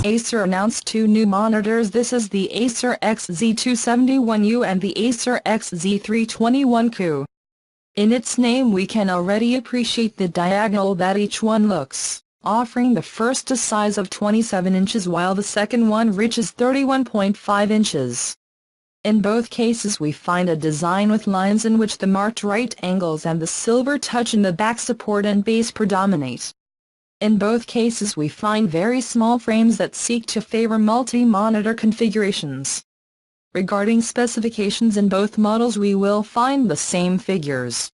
Acer announced two new monitors. This is the Acer XZ271U and the Acer XZ321QU. In its name we can already appreciate the diagonal that each one looks, offering the first a size of 27 inches while the second one reaches 31.5 inches. In both cases we find a design with lines in which the marked right angles and the silver touch in the back support and base predominate. In both cases we find very small frames that seek to favor multi-monitor configurations. Regarding specifications, in both models we will find the same figures.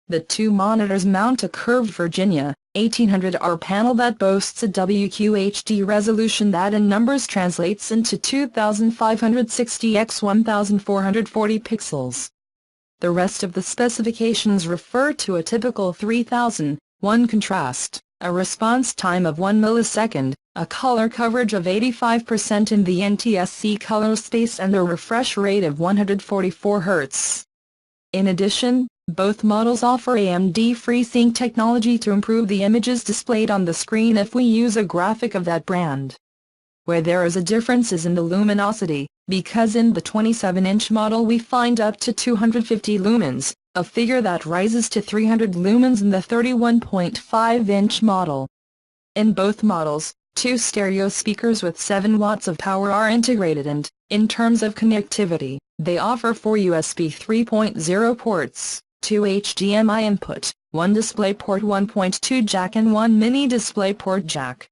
The two monitors mount a curved Virginia 1800R panel that boasts a WQHD resolution that in numbers translates into 2560 x 1440 pixels. The rest of the specifications refer to a typical 3001 contrast, a response time of 1 millisecond, a color coverage of 85% in the NTSC color space and a refresh rate of 144 Hz. In addition, both models offer AMD FreeSync technology to improve the images displayed on the screen if we use a graphic of that brand. Where there is a difference is in the luminosity, because in the 27-inch model we find up to 250 lumens, a figure that rises to 300 lumens in the 31.5-inch model. In both models, two stereo speakers with 7 watts of power are integrated and, in terms of connectivity, they offer 4 USB 3.0 ports, 2 HDMI input, 1 DisplayPort 1.2 jack and 1 Mini DisplayPort jack.